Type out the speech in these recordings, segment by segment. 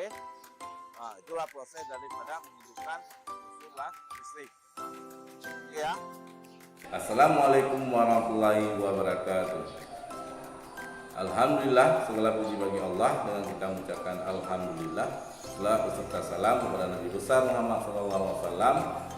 Oke. Nah, itulah proses daripada menghidupkan mesin las listrik. Oke ya. Assalamualaikum warahmatullahi wabarakatuh. Alhamdulillah, segala puji bagi Allah. Dengan kita mengucapkan Alhamdulillah, salam beserta salam kepada Nabi besar Muhammad SAW.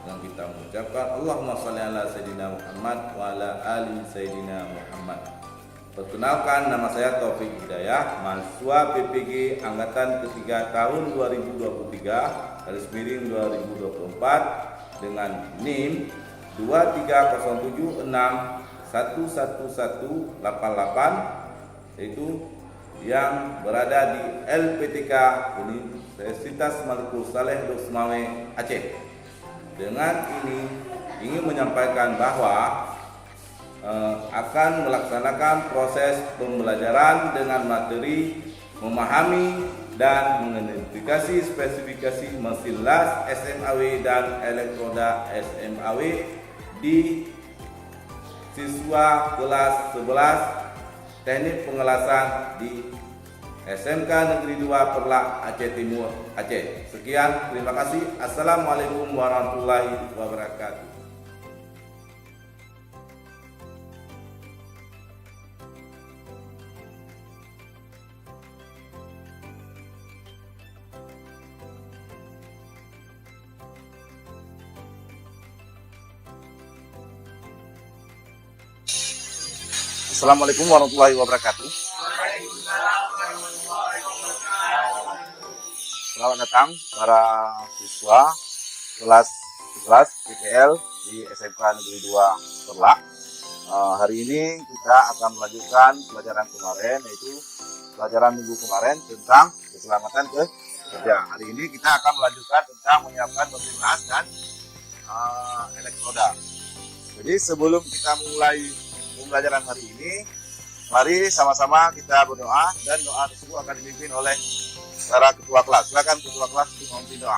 Dengan kita mengucapkan Allahumma sholli ala Sayyidina Muhammad wa ala ali Sayyidina Muhammad. Perkenalkan, nama saya Taufik Hidayah, mahasiswa PPG Angkatan Ketiga tahun 2023 garis miring 2024 dengan NIM 2376111188, yaitu yang berada di LPTK Universitas Malikul Saleh Losmawe Aceh. Dengan ini ingin menyampaikan bahwa akan melaksanakan proses pembelajaran dengan materi memahami dan mengidentifikasi spesifikasi mesin las SMAW dan elektroda SMAW di siswa kelas 11 teknik pengelasan di SMK Negeri 2 Perlak Aceh Timur Aceh. Sekian, terima kasih. Assalamualaikum warahmatullahi wabarakatuh. Assalamualaikum warahmatullahi wabarakatuh. Selamat datang para siswa kelas 11 PPL di SMK Negeri 2 Perlak. Hari ini kita akan melanjutkan pelajaran kemarin, yaitu pelajaran minggu kemarin tentang keselamatan kerja. Hari ini kita akan melanjutkan tentang menyiapkan mesin las dan elektroda. Jadi sebelum kita mulai pembelajaran hari ini, mari sama-sama kita berdoa, dan doa tersebut akan dipimpin oleh para ketua kelas. Silakan ketua kelas untuk memimpin doa.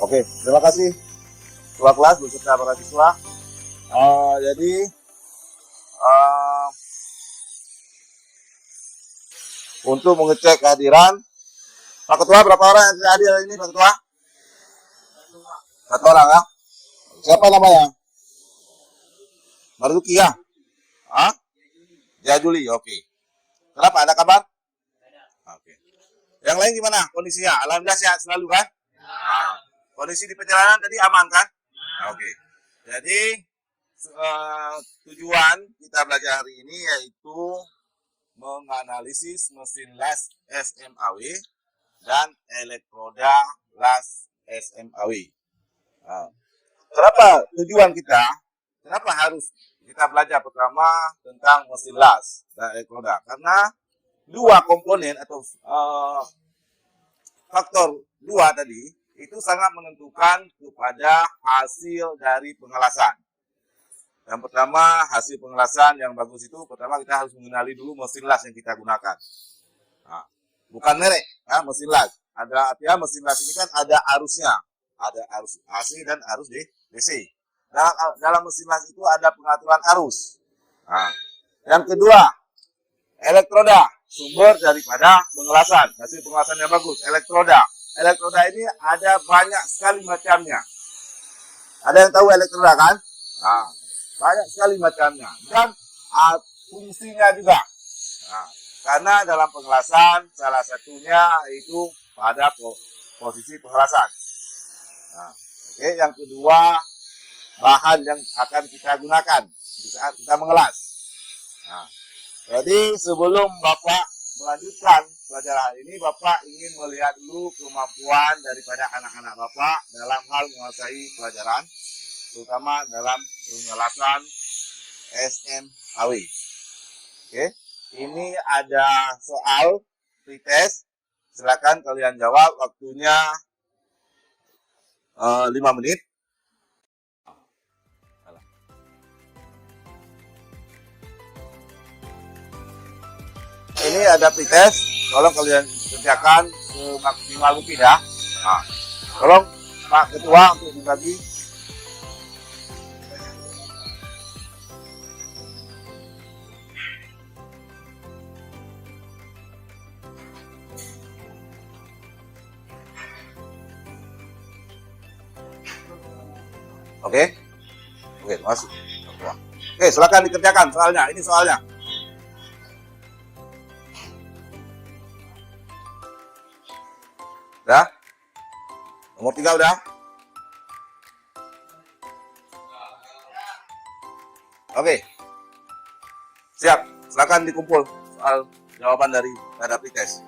Oke, terima kasih ketua kelas beserta para siswa. Untuk mengecek kehadiran Pak Ketua, berapa orang yang hadir hari ini, Pak Ketua? Satu orang ya? Siapa namanya? Marzuki ya? Juli, oke. Kenapa? Ada kabar? Oke. Yang lain gimana kondisinya? Alhamdulillah sehat selalu kan? Kondisi di perjalanan tadi aman kan? Oke. Jadi tujuan kita belajar hari ini yaitu menganalisis mesin las SMAW dan elektroda las SMAW. Kenapa tujuan kita? Kenapa harus kita belajar pertama tentang mesin las dan elektroda? Karena dua komponen atau faktor dua tadi itu sangat menentukan kepada hasil dari pengelasan. Yang pertama, hasil pengelasan yang bagus itu pertama kita harus mengenali dulu mesin las yang kita gunakan. Bukan merek, mesin las. Ada artinya mesin las ini kan ada arusnya, ada arus AC dan arus DC. Dalam mesin las itu ada pengaturan arus. Yang kedua, elektroda, sumber daripada pengelasan, hasil pengelasan yang bagus, elektroda. Elektroda ini ada banyak sekali macamnya. Ada yang tahu elektroda kan? Banyak sekali macamnya. Dan fungsinya juga. Karena dalam pengelasan, salah satunya itu pada posisi pengelasan. Oke, yang kedua, bahan yang akan kita gunakan di saat kita mengelas. Jadi sebelum Bapak melanjutkan pelajaran ini Bapak ingin melihat dulu kemampuan daripada anak-anak Bapak dalam hal menguasai pelajaran, terutama dalam pengelasan SMAW. Oke, ini ada soal pretest. Silakan kalian jawab, waktunya 5 menit. Ini ada pretest, tolong kalian kerjakan semaksimal mungkin ya. Nah, tolong Pak Ketua untuk dibagi. Oke, terima kasih. Oke, silakan dikerjakan soalnya. Ini soalnya. Udah? Nomor 3 udah? Oke. Siap. Silakan dikumpul soal jawaban dari pada pretest.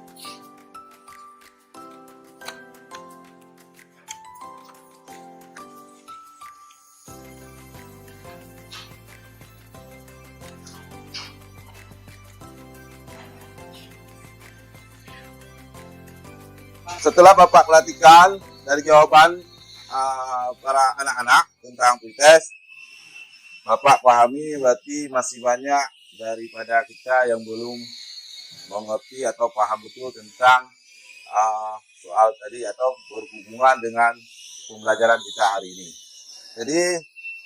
Setelah Bapak perhatikan dari jawaban para anak-anak tentang pretest, Bapak pahami berarti masih banyak daripada kita yang belum mengerti atau paham betul tentang soal tadi atau berhubungan dengan pembelajaran kita hari ini. Jadi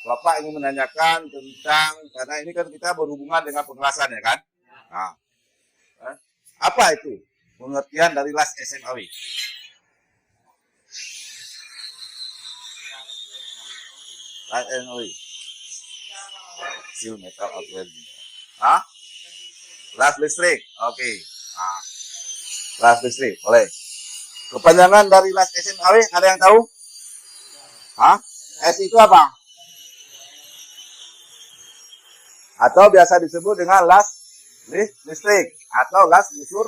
Bapak ingin menanyakan tentang, karena ini kan kita berhubungan dengan pengelasan ya kan? Nah, apa itu pengertian dari las SMAW? Las SMAW. Steel metal welding. Hah? Las listrik. Oke. Nah, las listrik. Boleh. Kepanjangan dari las SMAW ada yang tahu? Hah? S itu apa? Atau biasa disebut dengan las listrik atau las busur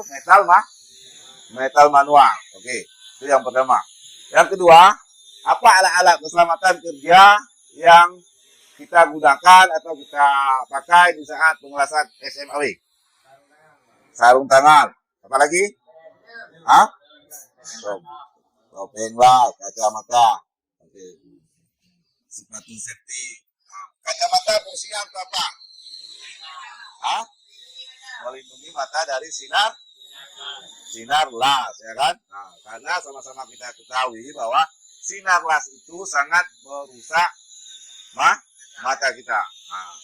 metal manual. Oke. Itu yang pertama. Yang kedua, apa alat-alat keselamatan kerja yang kita gunakan atau kita pakai di saat pengelasan SMAW? Sarung tangan. Apa lagi? Hah? Topeng lah, kacamata. Oke. Sepatu safety. Kacamata fungsinya apa? Hah? Melindungi mata dari sinar las, ya kan? Nah, karena sama-sama kita ketahui bahwa sinar las itu sangat merusak mata kita. Nah,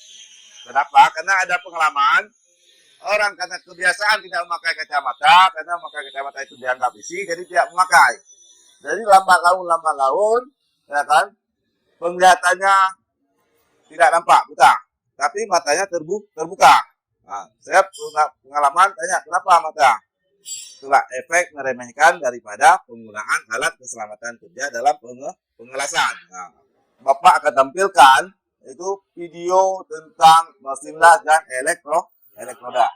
kenapa? Karena ada pengalaman orang karena kebiasaan tidak memakai kacamata, karena memakai kacamata itu dianggap besi, jadi tidak memakai. Jadi lambat laun, ya kan? Penglihatannya tidak nampak, buta, tapi matanya terbuka. Nah, saya punya pengalaman tanya, kenapa mata? Itulah efek meremehkan daripada penggunaan alat keselamatan kerja dalam pengelasan. Nah, Bapak akan tampilkan itu video tentang mesin las dan elektroda.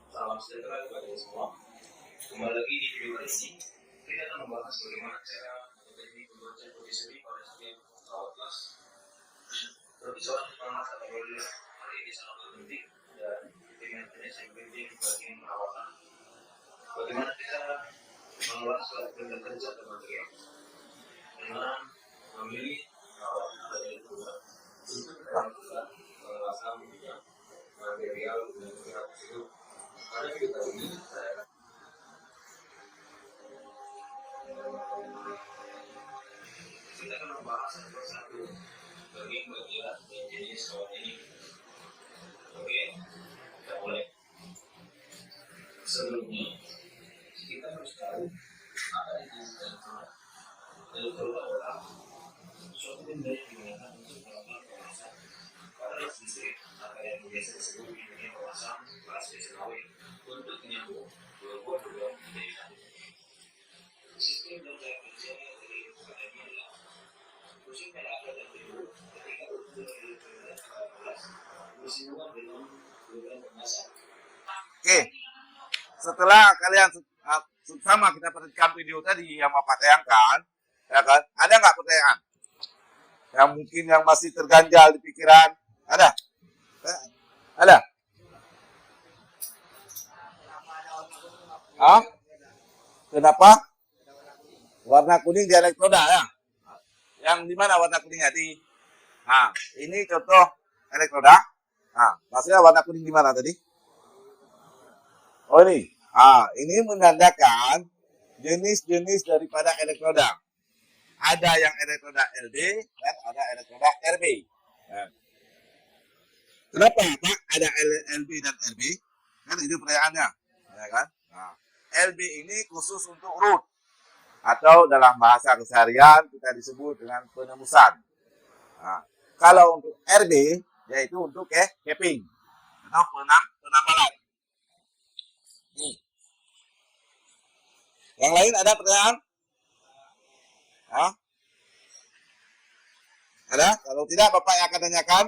Salam sejahtera kepada semua. Kembali lagi di video kali ini, kita akan membahas bagaimana cara teknik pembuatan rotisserie pada setiap pesawat las. Bagi seorang pengamat atau welder, hal ini sangat penting dan dengan yang penting bagi perawatan. Bagaimana kita mengolah suatu benda kerja atau material dengan memilih perawatan ada yang kedua untuk melakukan pengelasan minyak material dan berat tersebut. Pada video kali ini kita akan membahas satu persatu bagian dan jenis kawat ini. Oke, kita mulai. Sebelumnya kita harus tahu apa itu elektroda. Elektroda adalah suatu benda yang digunakan untuk melakukan pengelasan pada las listrik atau yang biasa disebut di dunia pengelasan las SMAW untuk menyambung dua buah beruang menjadi satu. Sistem dan cara kerja dari elektroda ini adalah mesin merata dan biru ketika berkumpul elektroda pada kelas bersinggungan dengan beban pengelasan. Oke. setelah kalian sama kita perhatikan video tadi yang Bapak tayangkan, ya kan? Ada nggak pertanyaan? Yang mungkin yang masih terganjal di pikiran? Ada? Ada? Hah? Kenapa? Warna kuning di elektroda ya? Yang di mana warna kuningnya? Nah, ini contoh elektroda. Nah, maksudnya warna kuning di mana tadi? Oh ini. Ini menandakan jenis-jenis daripada elektroda. Ada yang elektroda LD dan ada elektroda RB. Nah. Kenapa Pak ada LB dan RB? Kan itu pertanyaannya, ya kan? Nah, LB ini khusus untuk root atau dalam bahasa keseharian kita disebut dengan penemusan. Nah, kalau untuk RB yaitu untuk capping atau penambalan. Yang lain ada pertanyaan? Hah? Ada? Kalau tidak Bapak yang akan tanyakan.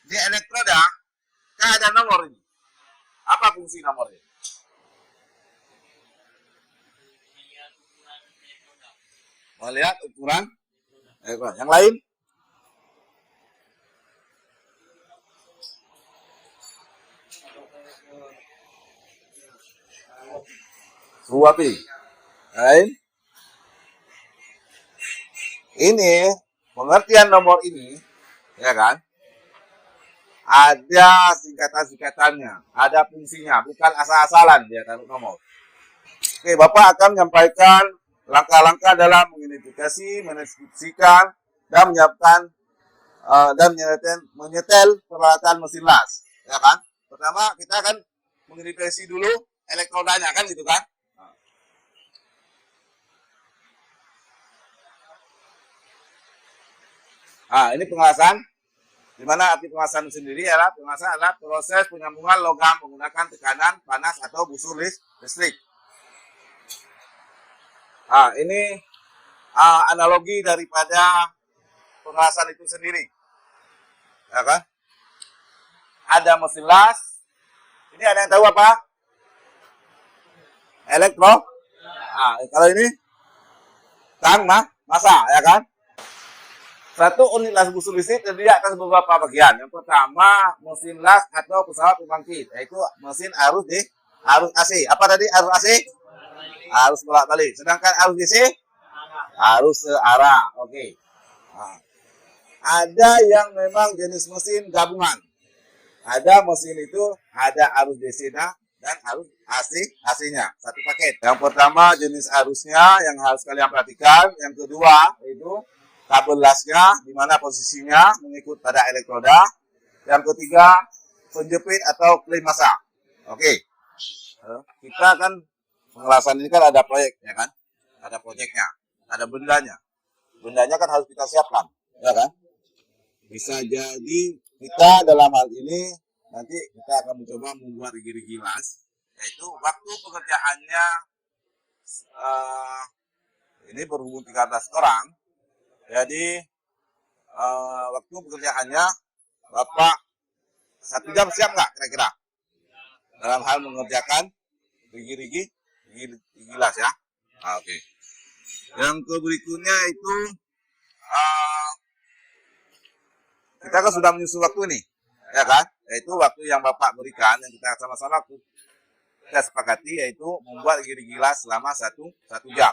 Di elektroda kan ada nomor ini. Apa fungsi nomornya? Melihat ukuran elektroda. Yang lain? Suhu api. Lain? Ini pengertian nomor ini, ya kan? Ada singkatan-singkatannya, ada fungsinya, bukan asal-asalan dia taruh nomor. Oke, Bapak akan menyampaikan langkah-langkah dalam mengidentifikasi, mendeskripsikan, dan menyiapkan dan menyetel peralatan mesin las, ya kan? Pertama kita akan mengidentifikasi dulu elektrodanya, kan gitu kan? Ini pengelasan. Di mana arti pengelasan sendiri adalah pengelasan adalah proses penyambungan logam menggunakan tekanan panas atau busur listrik. Ini analogi daripada pengelasan itu sendiri, ya kan? Ada mesin las. Ini ada yang tahu apa? Elektro. Kalau ini tang massa, ya kan? Satu unit las busur listrik terdiri atas beberapa bagian. Yang pertama, mesin las atau pesawat pembangkit, yaitu mesin arus AC. Apa tadi arus AC? Arus bolak-balik. Sedangkan arus DC? Arus searah. Oke. Ada yang memang jenis mesin gabungan. Ada mesin itu ada arus DC-nya dan arus AC-nya. Satu paket. Yang pertama jenis arusnya yang harus kalian perhatikan. Yang kedua itu kabel lasnya, di mana posisinya mengikut pada elektroda. Yang ketiga, penjepit atau klem massa. Oke. Kita kan pengelasan ini kan ada proyek, ya kan? Ada proyeknya, ada bendanya. Bendanya kan harus kita siapkan, ya kan? Bisa jadi kita dalam hal ini nanti kita akan mencoba membuat rigi-rigi las, yaitu waktu pekerjaannya ini berhubung 13 orang. Jadi waktu pekerjaannya Bapak 1 jam siap nggak kira-kira dalam hal mengerjakan rigi las ya? Oke. Yang berikutnya itu kita kan sudah menyusun waktu nih, ya kan? Yaitu waktu yang Bapak berikan yang kita sama-sama kita sepakati yaitu membuat rigi las selama 1 jam.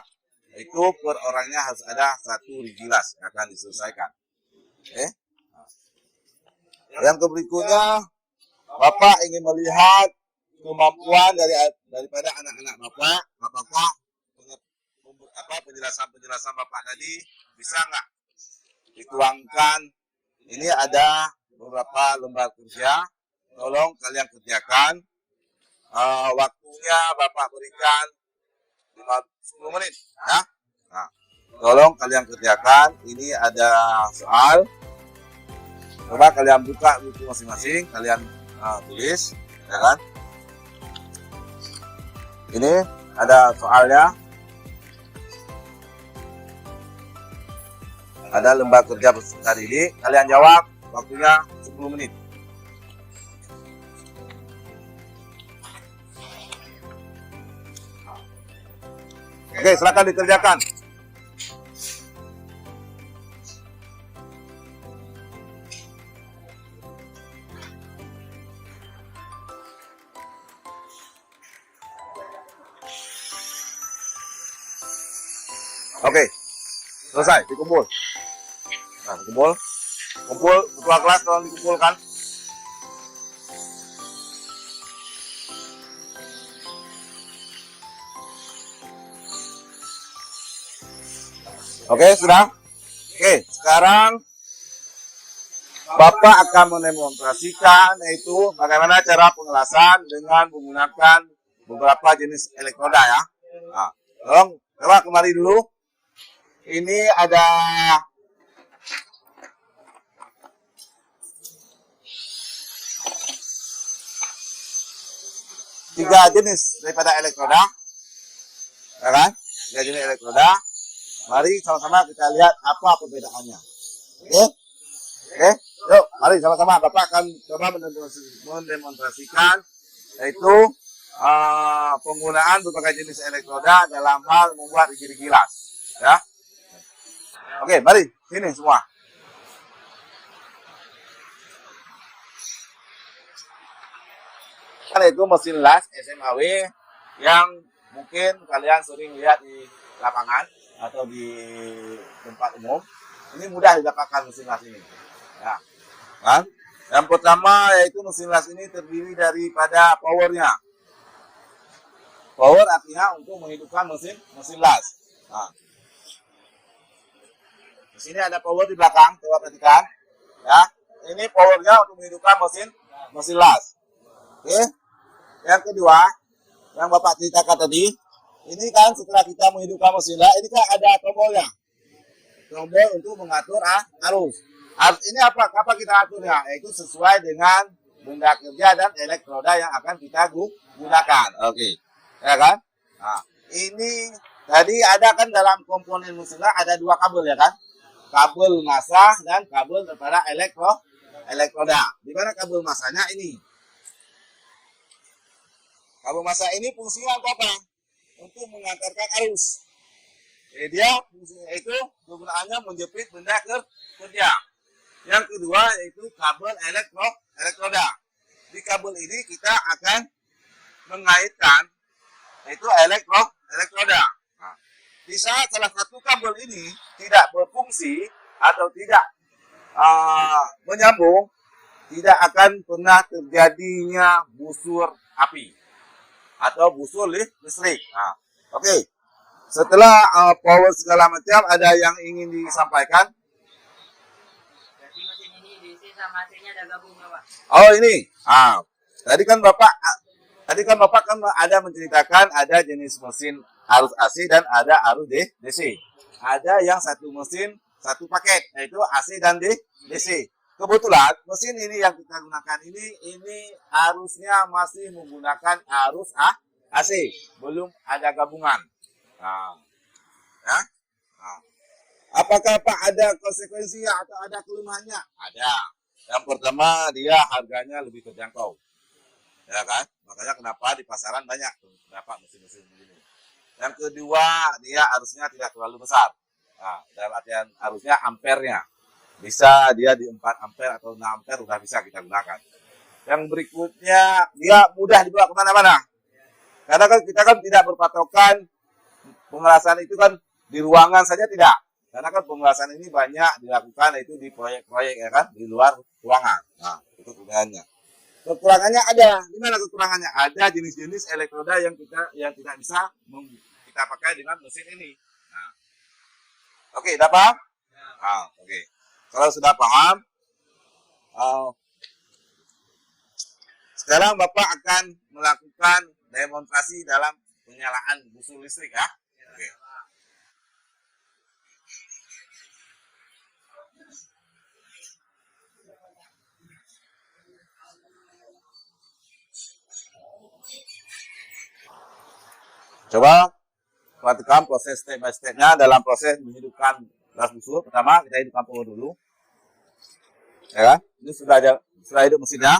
Itu per orangnya harus ada 1 rigi las yang akan diselesaikan. Oke. Yang berikutnya, Bapak ingin melihat kemampuan daripada anak-anak Bapak, penjelasan Bapak tadi bisa nggak dituangkan? Ini ada beberapa lembar kerja, tolong kalian kerjakan. Waktunya Bapak berikan 10 menit, ya. Nah, tolong kalian kerjakan. Ini ada soal. Coba kalian buka buku masing-masing, kalian tulis, ya kan? Ini ada soalnya. Ada lembar kerja peserta didik, kalian jawab, waktunya 10 menit. Oke, silakan dikerjakan. Oke, selesai, dikumpul. Nah, dikumpul. Kumpul, ketua kelas tolong dikumpulkan. Oke, sudah. Oke, sekarang Bapak akan mendemonstrasikan yaitu bagaimana cara pengelasan dengan menggunakan beberapa jenis elektroda ya. Nah, tolong coba kemari dulu. Ini ada tiga jenis daripada elektroda, ya kan? Tiga jenis elektroda. Mari sama-sama kita lihat apa perbedaannya. Oke? Oke? Yuk, mari sama-sama. Bapak akan coba mendemonstrasikan yaitu penggunaan berbagai jenis elektroda dalam hal membuat rigi-rigi las. Ya. Oke, mari sini semua. Kan itu mesin las SMAW yang mungkin kalian sering lihat di lapangan atau di tempat umum. Ini mudah didapatkan mesin las ini. Ya. Kan? Yang pertama yaitu mesin las ini terdiri daripada powernya. Power artinya untuk menghidupkan mesin las. Nah. Di sini ada power di belakang, coba perhatikan. Ya, ini powernya untuk menghidupkan mesin las. Oke. Yang kedua, yang Bapak ceritakan tadi, ini kan setelah kita menghidupkan mesin las, ini kan ada tombolnya. Tombol untuk mengatur arus. Ini apa kita aturnya? Yaitu sesuai dengan benda kerja dan elektroda yang akan kita gunakan. Oke. Ya kan? Nah, ini tadi ada kan dalam komponen mesin las ada dua kabel ya kan? Kabel massa dan kabel daripada elektroda. Di mana kabel massanya ini? Kabel massa ini fungsinya apa? Untuk mengantarkan arus. Jadi dia fungsinya itu kegunaannya menjepit benda kerja. Yang kedua yaitu kabel elektroda. Di kabel ini kita akan mengaitkan yaitu elektroda. Nah, di saat salah satu kabel ini tidak berfungsi atau tidak menyambung, tidak akan pernah terjadinya busur api atau busur listrik. Nah, oke. Setelah power segala macam, ada yang ingin disampaikan? Jadi mesin ini DC sama AC-nya ada gabung ya Pak? Oh ini. Tadi kan Bapak kan ada menceritakan ada jenis mesin arus AC dan ada arus DC. Ada yang satu mesin satu paket yaitu AC dan DC. Kebetulan mesin ini yang kita gunakan ini arusnya masih menggunakan arus AC, belum ada gabungan. Nah, ya? Nah. Apakah Pak ada konsekuensi atau ada kelemahannya? Ada. Yang pertama dia harganya lebih terjangkau, ya kan? Makanya kenapa di pasaran banyak dapat mesin-mesin begini. Yang kedua dia arusnya tidak terlalu besar. Nah, dalam artian arusnya ampernya bisa dia di 4 ampere atau 6 ampere udah bisa kita gunakan. Yang berikutnya dia mudah dibawa kemana-mana. Karena kan kita kan tidak berpatokan pengelasan itu kan di ruangan saja tidak. Karena kan pengelasan ini banyak dilakukan itu di proyek-proyek ya kan, di luar ruangan. Nah, itu kekurangannya. Kekurangannya ada. Di mana kekurangannya? Ada jenis-jenis elektroda yang tidak bisa kita pakai dengan mesin ini. Nah. Oke, udah paham? Oke. Kalau sudah paham, sekarang Bapak akan melakukan demonstrasi dalam penyalaan busur listrik ya. Oke. Coba perhatikan proses step by step-nya dalam proses menghidupkan gas busur. Pertama kita hidupkan power dulu, ya kan? Ini sudah hidup mesinnya.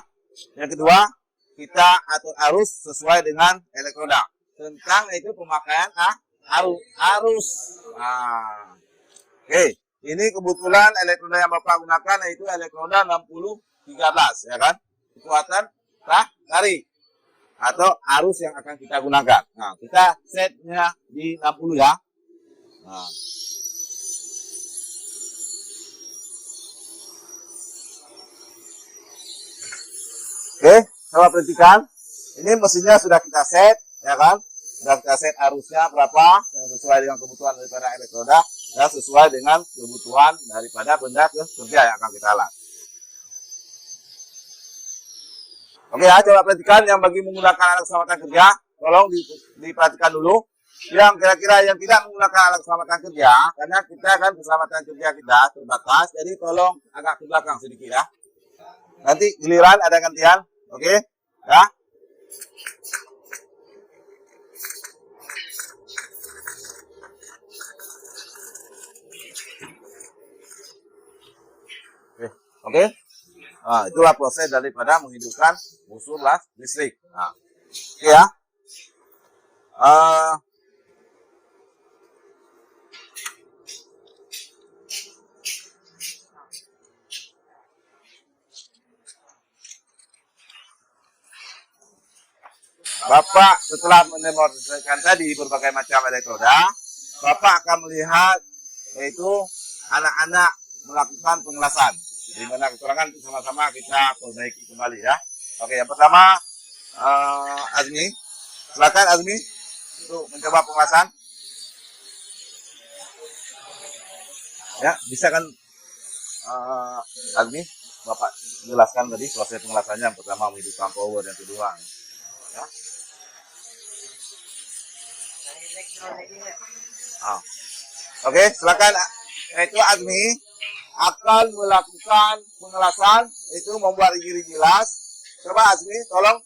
Yang kedua kita atur arus sesuai dengan elektroda. Tentang itu pemakaian arus. Nah, oke. Ini kebetulan elektroda yang Bapak gunakan yaitu elektroda 6013, ya kan? Kekuatan tarik atau arus yang akan kita gunakan. Nah, kita setnya di 60 ya. Nah. Oke, coba perhatikan. Ini mesinnya sudah kita set, ya kan? Sudah kita set arusnya berapa yang sesuai dengan kebutuhan daripada elektroda dan sesuai dengan kebutuhan daripada benda kerja yang akan kita alat. Oke ya, coba perhatikan yang bagi menggunakan alat keselamatan kerja, tolong diperhatikan dulu. Yang kira-kira yang tidak menggunakan alat keselamatan kerja, karena kita kan keselamatan kerja kita terbatas, jadi tolong agak ke belakang sedikit ya. Nanti giliran ada gantian, oke? Ya. Oke? Nah, itulah proses daripada menghidupkan unsur listrik. Nah, oke ya. Bapak setelah mendemonstrasikan tadi berbagai macam elektroda, Bapak akan melihat yaitu anak-anak melakukan pengelasan. Di mana kekurangan sama-sama kita perbaiki kembali ya. Oke, yang pertama Azmi, silakan Azmi untuk mencoba pengelasan. Ya, bisa kan Azmi, Bapak jelaskan tadi proses pengelasannya. Yang pertama menghidupkan power, yang kedua ya. Oke, silakan. Itu Azmi akan melakukan pengelasan, itu membuat gigi las. Coba Azmi, tolong.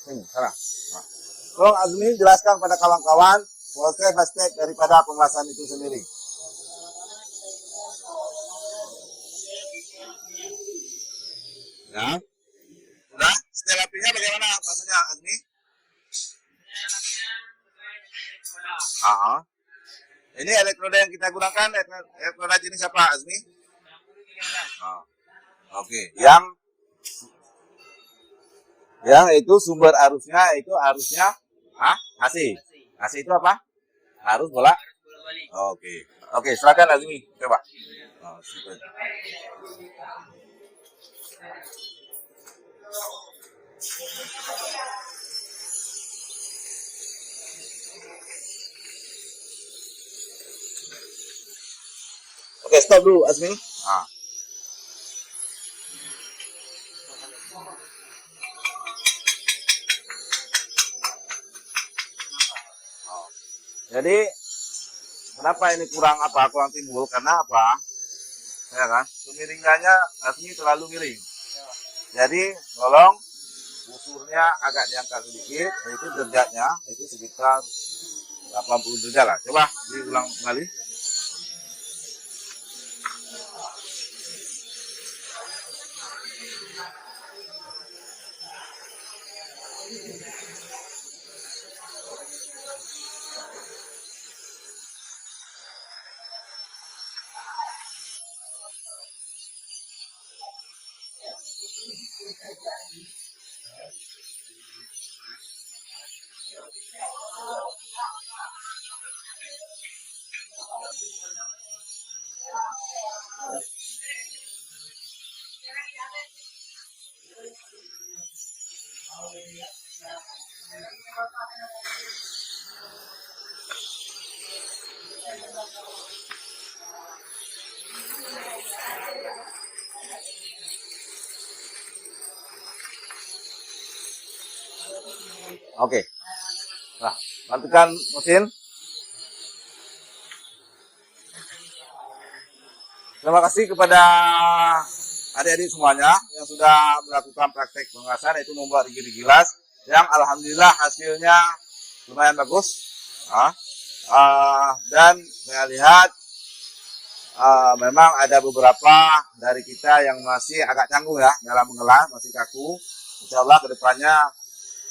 Ini, sana. Tolong Azmi jelaskan pada kawan-kawan proses daripada pengelasan itu sendiri. Ya. Udah, setel apinya bagaimana maksudnya Azmi? Ini elektroda yang kita gunakan, elektroda jenis apa Azmi? Oke. Yang itu sumber arusnya itu arusnya AC. AC itu apa? Arus bola. Oke, silakan Azmi, coba. Oke, stop dulu Azmi. Jadi kenapa ini kurang timbul? Karena apa? Ya kan? Kemiringannya Azmi terlalu miring. Jadi tolong usurnya agak diangkat sedikit, yaitu derajatnya itu sekitar 80 derajat lah. Coba diulang kembali. Oke. Nah, matikan mesin. Terima kasih kepada adik-adik semuanya yang sudah melakukan praktek pengelasan, yaitu membuat gigi gilas yang alhamdulillah hasilnya lumayan bagus. Dan saya lihat memang ada beberapa dari kita yang masih agak canggung ya dalam mengelas, masih kaku. Insya Allah kedepannya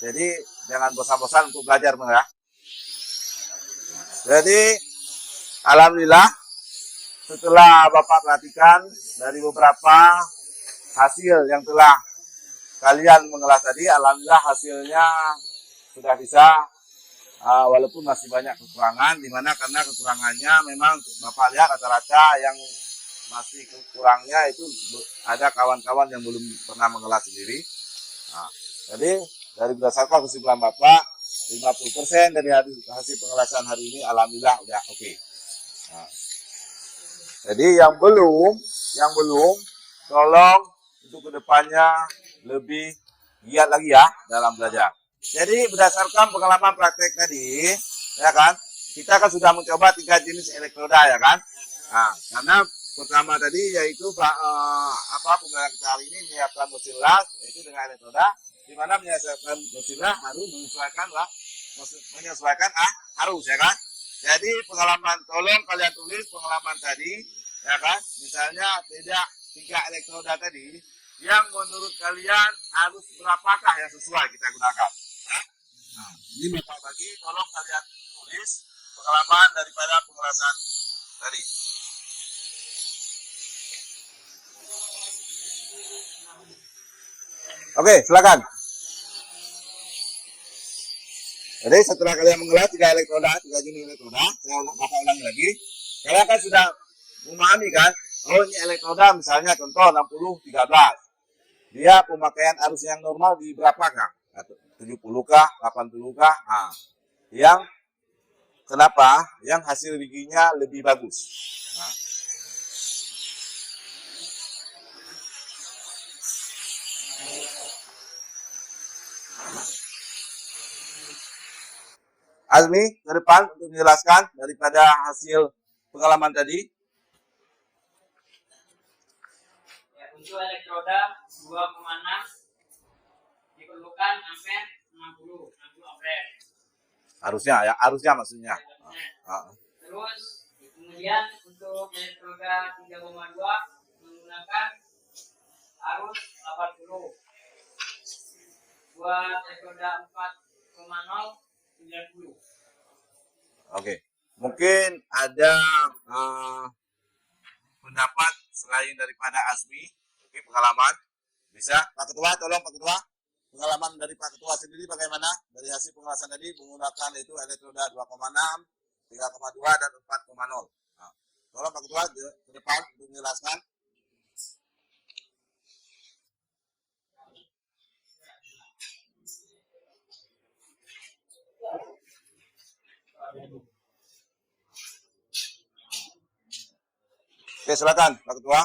Jadi jangan bosan-bosan untuk belajar ya. Jadi alhamdulillah setelah Bapak perhatikan dari beberapa hasil yang telah kalian mengelas tadi, alhamdulillah hasilnya sudah bisa, walaupun masih banyak kekurangan, dimana karena kekurangannya memang Bapak lihat rata-rata yang masih kurangnya itu ada kawan-kawan yang belum pernah mengelas sendiri. Nah, jadi dari berdasarkan kesimpulan Bapak, 50% dari hasil pengelasan hari ini alhamdulillah udah oke. Nah, jadi yang belum tolong untuk kedepannya lebih giat lagi ya dalam belajar. Jadi berdasarkan pengalaman praktek tadi, ya kan, kita kan sudah mencoba 3 jenis elektroda ya kan. Nah, karena pertama tadi yaitu penggunaan kita hari ini menyiapkan mesin las yaitu dengan elektroda, di mana menyiapkan mesin las harus menyesuaikan arus ya kan. Jadi pengalaman, tolong kalian tulis pengalaman tadi ya kan, misalnya tidak 3 elektroda tadi yang menurut kalian harus berapakah yang sesuai kita gunakan. Nah, ini Bapak bagi, tolong kalian tulis pengalaman daripada pengelasan tadi. Oke, silakan. Jadi setelah kalian mengelas 3 elektroda, 3 jenis elektroda, saya Bapak ulangi lagi. Kalian kan sudah memahami kan, oh ini elektroda misalnya contoh 60-13. Dia pemakaian arus yang normal di berapakah? 70 kah, 80 kah? Nah, yang kenapa? Yang hasil giginya lebih bagus. Nah. Azmi, ke depan untuk menjelaskan daripada hasil pengalaman tadi. Ya, untuk elektroda 2,6 diperlukan ampere 60 ampere. Arusnya maksudnya. Terus kemudian untuk elektroda 3,2 menggunakan arus 80. Buat elektroda 4,0 90. Oke, mungkin ada pendapat selain daripada Azmi, mungkin pengalaman bisa Pak Ketua, tolong Pak Ketua, pengalaman dari Pak Ketua sendiri bagaimana dari hasil pengelasan tadi menggunakan itu elektroda 2,6, 3,2 dan 4,0. Nah, tolong Pak Ketua ke depan untuk menjelaskan. Oke, silakan Pak Ketua.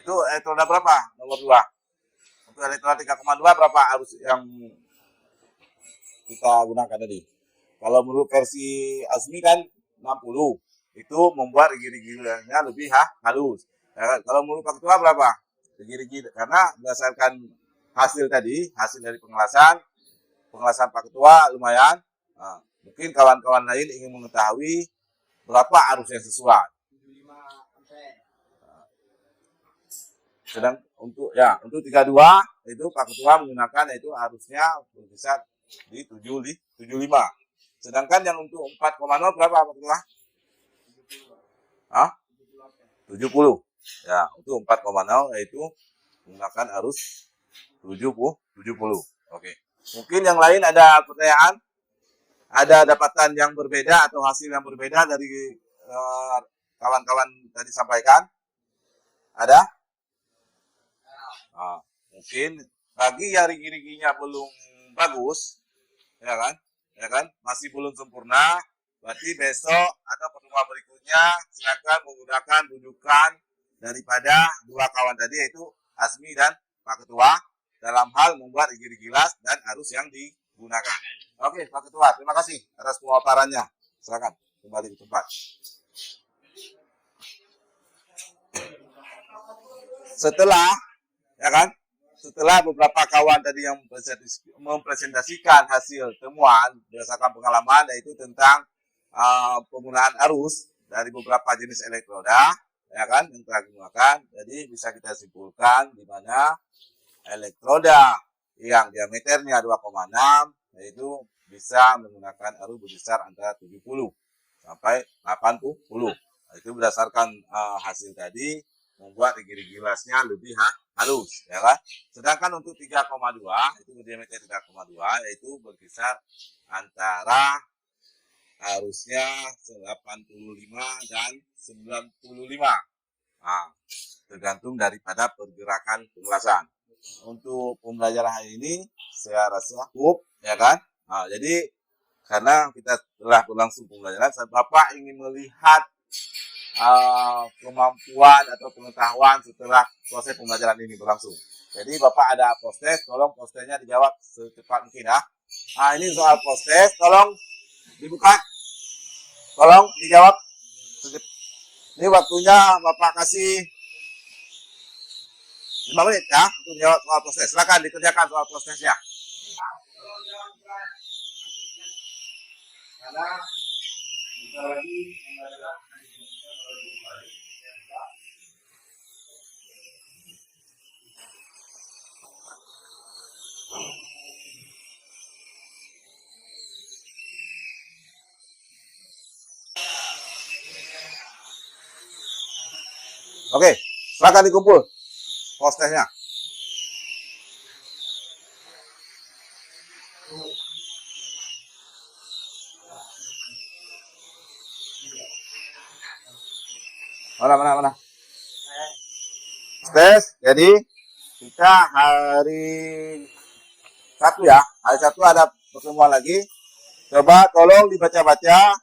Itu elektroda berapa? Nomor 2. Untuk elektroda 3,2 berapa arus yang kita gunakan tadi? Kalau menurut versi Azmi kan 60. Itu membuat rigi-riginya lebih halus. Ya, kalau menurut Pak Ketua berapa? Rigi-rigi, karena berdasarkan hasil tadi, hasil dari pengelasan Pak Ketua lumayan. Nah, mungkin kawan-kawan lain ingin mengetahui berapa arus yang sesuai. 75 ampere. Sedang untuk 32 itu Pak Ketua menggunakan itu harusnya berkisar di 75. Sedangkan yang untuk 4,0 berapa Pak Ketua? 70. Ya, untuk 4,0 yaitu menggunakan arus 70. Oke. Mungkin yang lain ada pertanyaan? Ada dapatan yang berbeda atau hasil yang berbeda dari kawan-kawan tadi sampaikan? Ada? Mungkin bagi yang rigi-riginya belum bagus, ya kan, masih belum sempurna, berarti besok atau pertemuan berikutnya silakan menggunakan rujukan daripada 2 kawan tadi yaitu Azmi dan Pak Ketua dalam hal membuat rigi-rigi las dan arus yang digunakan. Oke, Pak Ketua, terima kasih atas pemaparannya. Silakan kembali ke tempat. Setelah beberapa kawan tadi yang mempresentasikan hasil temuan berdasarkan pengalaman yaitu tentang penggunaan arus dari beberapa jenis elektroda, ya kan, yang telah digunakan. Jadi bisa kita simpulkan di mana elektroda yang diameternya 2,6 yaitu bisa menggunakan arus berkisar antara 70 sampai 80. Nah, itu berdasarkan hasil tadi membuat gigi gelasnya lebih halus, ya kan? Sedangkan untuk 3,2 itu diameter 3,2 yaitu berkisar antara arusnya 85 dan 95. Nah, tergantung daripada pergerakan pengelasan. Untuk pembelajaran hari ini saya rasa cukup, ya kan? Nah, jadi karena kita telah berlangsung pembelajaran, Bapak ingin melihat kemampuan atau pengetahuan setelah proses pembelajaran ini berlangsung. Jadi Bapak ada post-test, tolong post-testnya dijawab secepat mungkin ya. Nah, ini soal post-test, tolong dibuka, tolong dijawab. Ini waktunya Bapak kasih 5 menit ya untuk menjawab soal post-test. Silakan dikerjakan soal post-testnya. Karena kita lagi mengadakan Oke, silakan dikumpul post-testnya. Mana. Tes, jadi kita hari Sabtu ya. Hari Sabtu ada pertemuan lagi. Coba tolong dibaca-baca.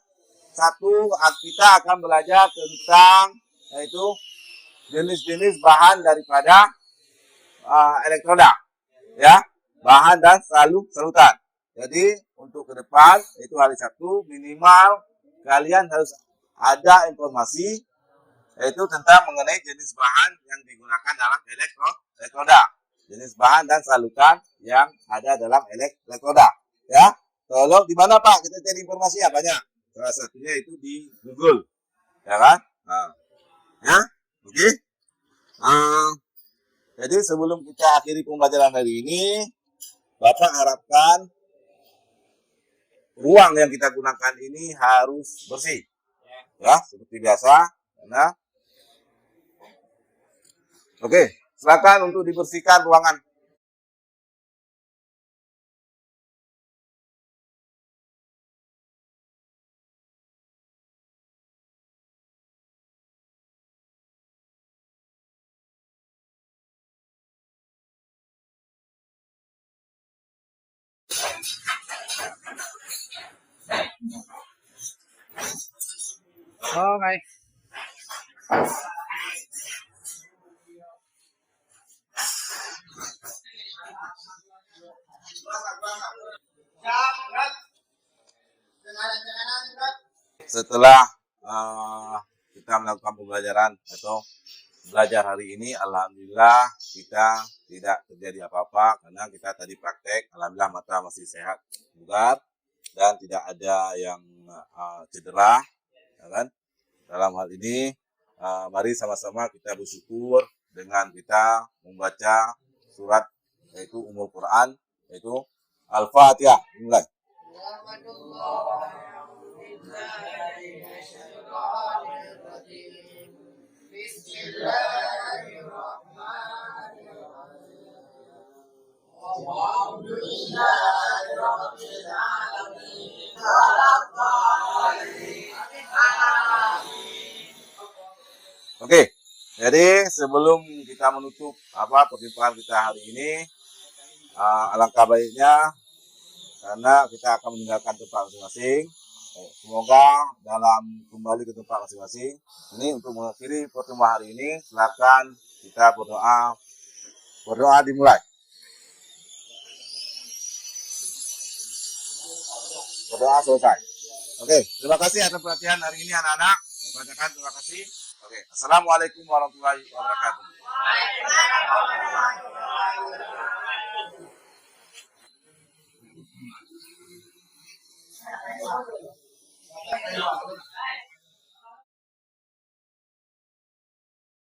Satu, kita akan belajar tentang yaitu jenis-jenis bahan daripada elektroda, ya, bahan dan salutan. Jadi untuk ke depan itu hari Sabtu minimal kalian harus ada informasi yaitu tentang mengenai jenis bahan yang digunakan dalam elektroda, jenis bahan dan salutan yang ada dalam elektroda. Ya, tolong di mana Pak kita cari informasi ya banyak. Salah satunya itu di Google, ya kan? Nah, ya, oke. Jadi sebelum kita akhiri pembelajaran hari ini, Bapak harapkan ruang yang kita gunakan ini harus bersih, ya seperti biasa. Karena oke, silakan untuk dibersihkan ruangan. Okay. Setelah kita melakukan pembelajaran atau belajar hari ini, alhamdulillah kita tidak terjadi apa-apa karena kita tadi praktek, alhamdulillah mata masih sehat, bugar dan tidak ada yang cedera, ya kan? Dalam hal ini mari sama-sama kita bersyukur dengan kita membaca surat yaitu Ummul Quran yaitu Al-Fatihah. Mulai. Oke, jadi sebelum kita menutup perjumpaan kita hari ini, alangkah baiknya karena kita akan meninggalkan tempat masing-masing. Semoga dalam kembali ke tempat masing-masing. Ini untuk mengakhiri pertemuan hari ini, silakan kita berdoa. Berdoa dimulai. Berdoa selesai. Oke, terima kasih atas perhatian hari ini anak-anak. Bacakan terima kasih. Oke, assalamualaikum warahmatullahi wabarakatuh.